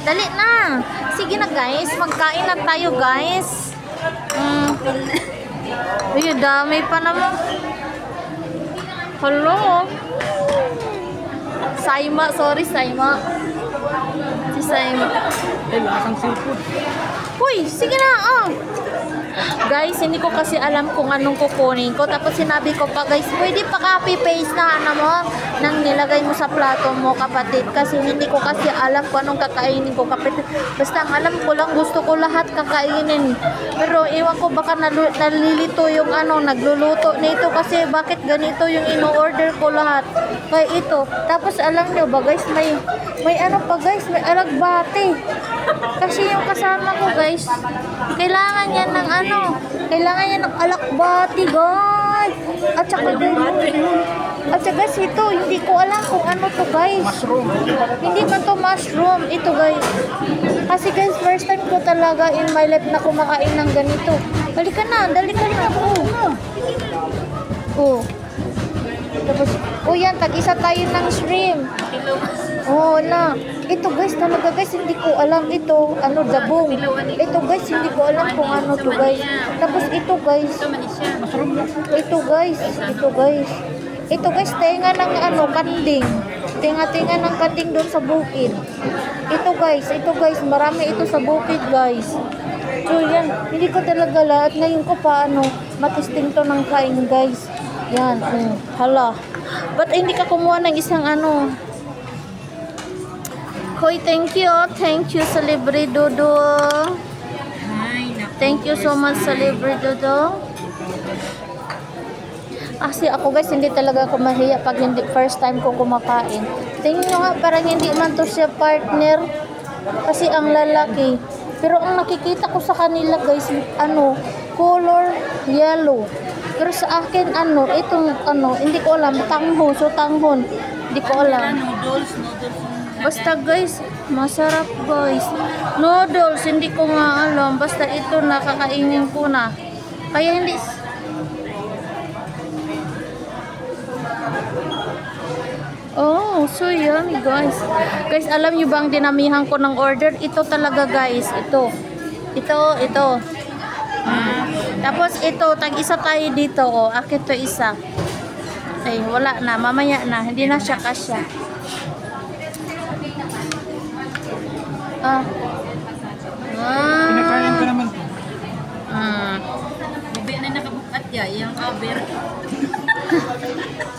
Dali na. Sige na guys, magkain na tayo guys. Ay, dami pa naman. Hello. Saima, sorry Saima. Si Saima. Ay, lasang seafood. Uy, sige na, Guys, hindi ko kasi alam kung anong kukunin ko. Tapos sinabi ko pa, guys, pwede pa copy-paste na mo nang nilagay mo sa plato mo, kapatid. Kasi hindi ko kasi alam kung anong kakainin ko, kapatid. Basta ang alam ko lang, gusto ko lahat kakainin. Pero iwan ko baka nalilito yung nagluluto nito kasi bakit ganito yung ino-order ko lahat. Kaya ito. Tapos alam nyo ba, guys, may ano pa, guys, may alagbati. Kasi yung kasama ko, guys, kailangan yan ng kailangan yan ng alakbati, guys. At saka guys, ito, hindi ko alam kung ano to, guys. Mushroom. Hindi man to mushroom. Ito, guys. Kasi, guys, first time ko talaga in my life na kumakain ng ganito. Dali ka na. Tapos, yan, tag-isa tayo ng shrimp. Na. Ito guys, talaga guys, hindi ko alam ito, dabong. Ito guys, hindi ko alam kung ano to guys. Tapos ito guys. Ito guys, tenga ng kanding. Tinga ng kanding doon sa bukid. Ito guys, marami ito sa bukid guys. So yan, hindi ko talaga lahat. Ngayon ko pa matisting to ng kain guys. Yan, hala. Ba't hindi ka kumuha ng isang Hoy, thank you sa libre Dodo. Thank you so much sa libre Dodo. Kasi ako guys, hindi talaga ako mahiya pag hindi first time ko kumakain. Tingnan nyo nga, parang hindi man to siya partner. Kasi ang lalaki. Pero ang nakikita ko sa kanila guys, color yellow. Pero sa akin, itong hindi ko alam, tanghon. Hindi ko alam. Noodles. Basta guys, masarap guys. Noodles, hindi ko nga alam. Basta ito, nakakainin ko na. Kaya hindi... Oh, so yummy guys. Guys, alam nyo ba ang dinamihan ko ng order? Ito talaga guys. Ito. Tapos ito, tag-isa tayo dito. Akin to isa. Ay, wala na. Mamaya na. Hindi na siya kasya. Pinakain ko naman. Bibi na nakabukat ya, yung cover.